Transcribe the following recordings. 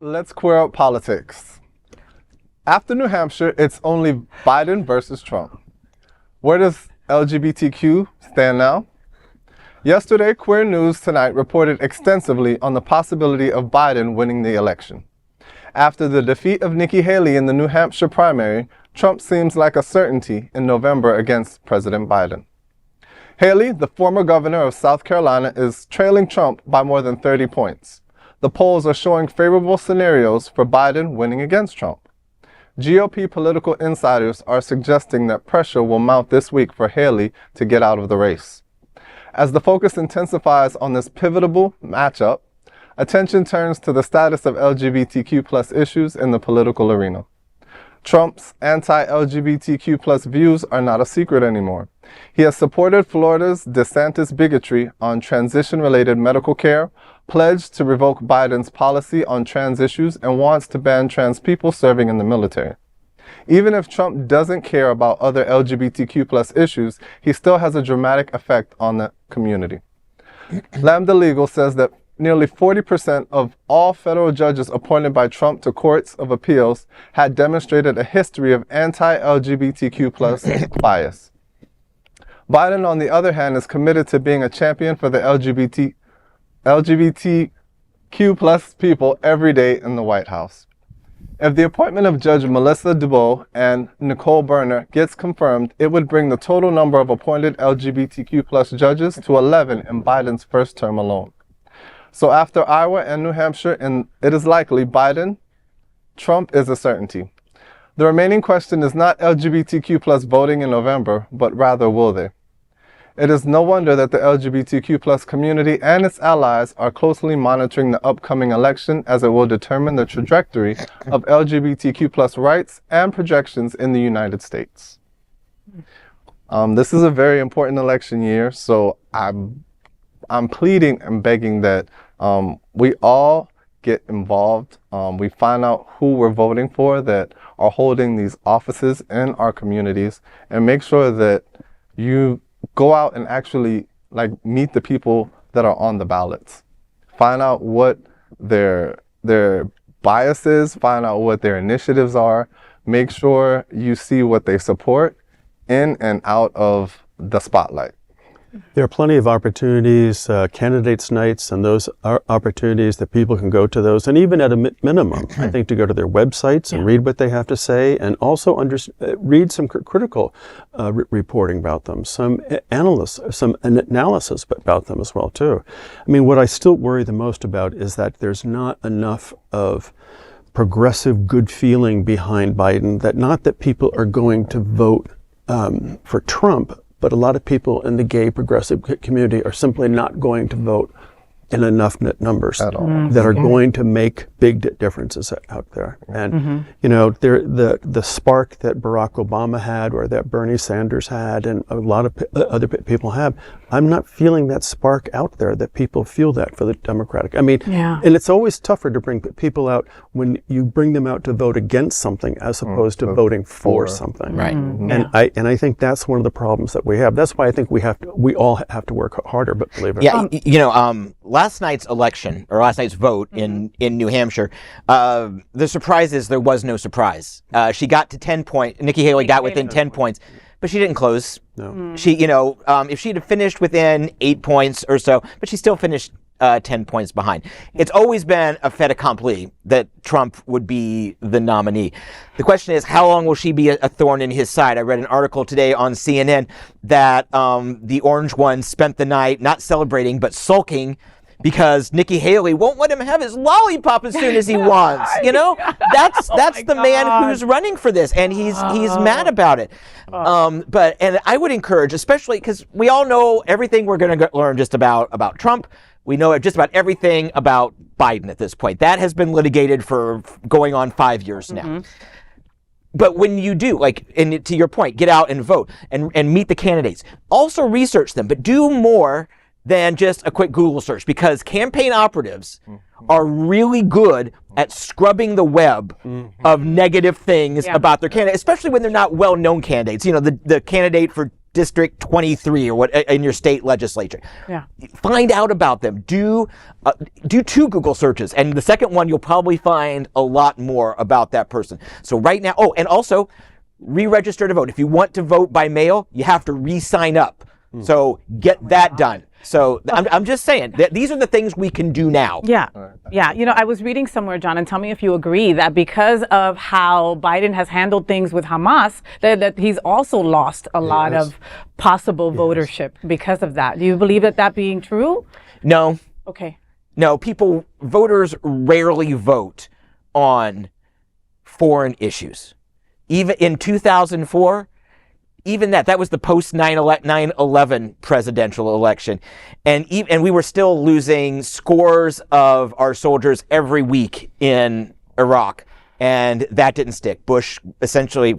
Let's queer up politics. After New Hampshire, it's only Biden versus Trump. Where does LGBTQ stand now? Yesterday, Queer News Tonight reported extensively on the possibility of Biden winning the election. After the defeat of Nikki Haley in the New Hampshire primary, Trump seems like a certainty in November against President Biden. Haley, the former governor of South Carolina, is trailing Trump by more than 30 points. The polls are showing favorable scenarios for Biden winning against Trump. GOP political insiders are suggesting that pressure will mount this week for Haley to get out of the race. As the focus intensifies on this pivotal matchup, attention turns to the status of LGBTQ+ issues in the political arena. Trump's anti-LGBTQ+ views are not a secret anymore. He has supported Florida's DeSantis bigotry on transition-related medical care, pledged to revoke Biden's policy on trans issues, and wants to ban trans people serving in the military. Even if Trump doesn't care about other LGBTQ+ issues, he still has a dramatic effect on the community. Lambda Legal says that nearly 40% of all federal judges appointed by Trump to courts of appeals had demonstrated a history of anti-LGBTQ+ bias. Biden, on the other hand, is committed to being a champion for the LGBTQ+ people every day in the White House. If the appointment of Judge Melissa Dubose and Nicole Berner gets confirmed, it would bring the total number of appointed LGBTQ+ judges to 11 in Biden's first term alone. So after Iowa and New Hampshire, it is likely Biden, Trump is a certainty. The remaining question is not LGBTQ+ voting in November, but rather will they? It is no wonder that the LGBTQ+ community and its allies are closely monitoring the upcoming election, as it will determine the trajectory of LGBTQ+ rights and projections in the United States. This is a very important election year, so I'm pleading and begging that we all get involved. We find out who we're voting for that are holding these offices in our communities, and make sure that you go out and actually meet the people that are on the ballots. Find out what their biases, find out what their initiatives are. Make sure you see what they support in and out of the spotlight. There are plenty of opportunities, candidates' nights, and those are opportunities that people can go to those. And even at a minimum, I think to go to their websites and read what they have to say, and also read some critical reporting about them, some analysis about them as well, too. I mean, what I still worry the most about is that there's not enough of progressive good feeling behind Biden, not that people are going to vote for Trump, but a lot of people in the gay progressive community are simply not going to vote in enough numbers that are going to make big differences out there. And you know, the spark that Barack Obama had, or that Bernie Sanders had, and a lot of other people have, I'm not feeling that spark out there that people feel that for the Democratic. I mean, and it's always tougher to bring people out when you bring them out to vote against something as opposed to voting for something. Right. And I think that's one of the problems that we have. That's why I think we all have to work harder. But believe it or not. You know, last night's election, or last night's vote in New Hampshire, the surprise is there was no surprise. She got to 10 points. Nikki Haley got within 10 points, but she didn't close. No. She, if she'd have finished within 8 points or so, but she still finished 10 points behind. It's always been a fait accompli that Trump would be the nominee. The question is, how long will she be a thorn in his side? I read an article today on CNN that the orange one spent the night not celebrating, but sulking, because Nikki Haley won't let him have his lollipop as soon as he wants. You know, that's the man who's running for this, and he's mad about it. But I would encourage, especially because we all know everything we're going to learn just about Trump. We know just about everything about Biden at this point. That has been litigated for going on 5 years now. But when you do, and to your point, get out and vote and meet the candidates. Also research them, but do more than just a quick Google search, because campaign operatives are really good at scrubbing the web of negative things about their candidate, especially when they're not well-known candidates. You know, the candidate for District 23 or what in your state legislature. Yeah. Find out about them. Do 2 Google searches, and the second one you'll probably find a lot more about that person. So right now, and also re-register to vote. If you want to vote by mail, you have to re-sign up. So get that done. So I'm just saying that these are the things we can do now. Yeah. Yeah. I was reading somewhere, John, and tell me if you agree that because of how Biden has handled things with Hamas, that he's also lost a lot of possible votership because of that. Do you believe that being true? No. Okay. No, voters rarely vote on foreign issues. Even in 2004, even that was the post 9/11 presidential election, and we were still losing scores of our soldiers every week in Iraq, and that didn't stick. Bush essentially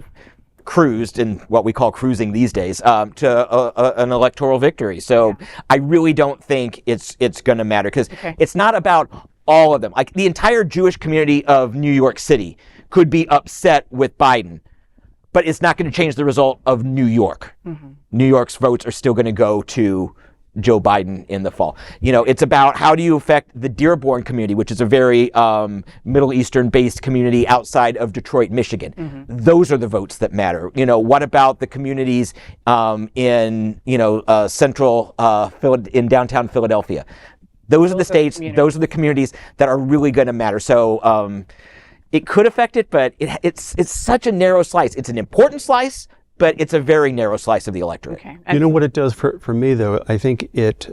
cruised, in what we call cruising these days, to an electoral victory. So I really don't think it's going to matter, because it's not about all of them. Like the entire Jewish community of New York City could be upset with Biden, but it's not going to change the result of New York. New York's votes are still going to go to Joe Biden in the fall. It's about how do you affect the Dearborn community, which is a very Middle Eastern-based community outside of Detroit, Michigan. Those are the votes that matter. What about the communities in central in downtown Philadelphia? Those are the states. Those are the communities that are really going to matter. So. It could affect it, but it's such a narrow slice. It's an important slice, but it's a very narrow slice of the electorate. Okay. You know what it does for me, though? I think it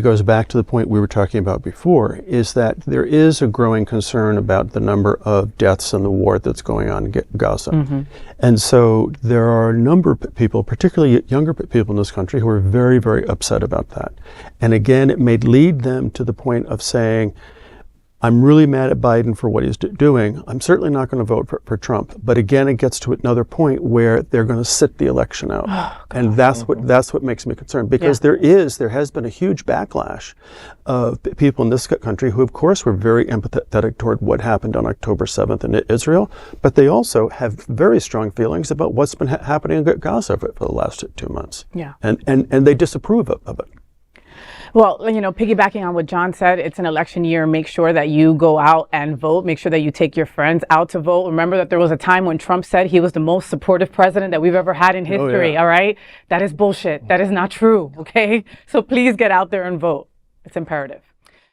goes back to the point we were talking about before, is that there is a growing concern about the number of deaths in the war that's going on in Gaza. And so there are a number of people, particularly younger people in this country, who are very, very upset about that. And again, it may lead them to the point of saying, I'm really mad at Biden for what he's doing. I'm certainly not going to vote for Trump. But again, it gets to another point where they're going to sit the election out. And that's what makes me concerned, because there has been a huge backlash of people in this country who, of course, were very empathetic toward what happened on October 7th in Israel, but they also have very strong feelings about what's been happening in Gaza for the last 2 months. Yeah. And they disapprove of it. Well, piggybacking on what John said, it's an election year. Make sure that you go out and vote. Make sure that you take your friends out to vote. Remember that there was a time when Trump said he was the most supportive president that we've ever had in history, all right? That is bullshit. That is not true, okay? So please get out there and vote. It's imperative.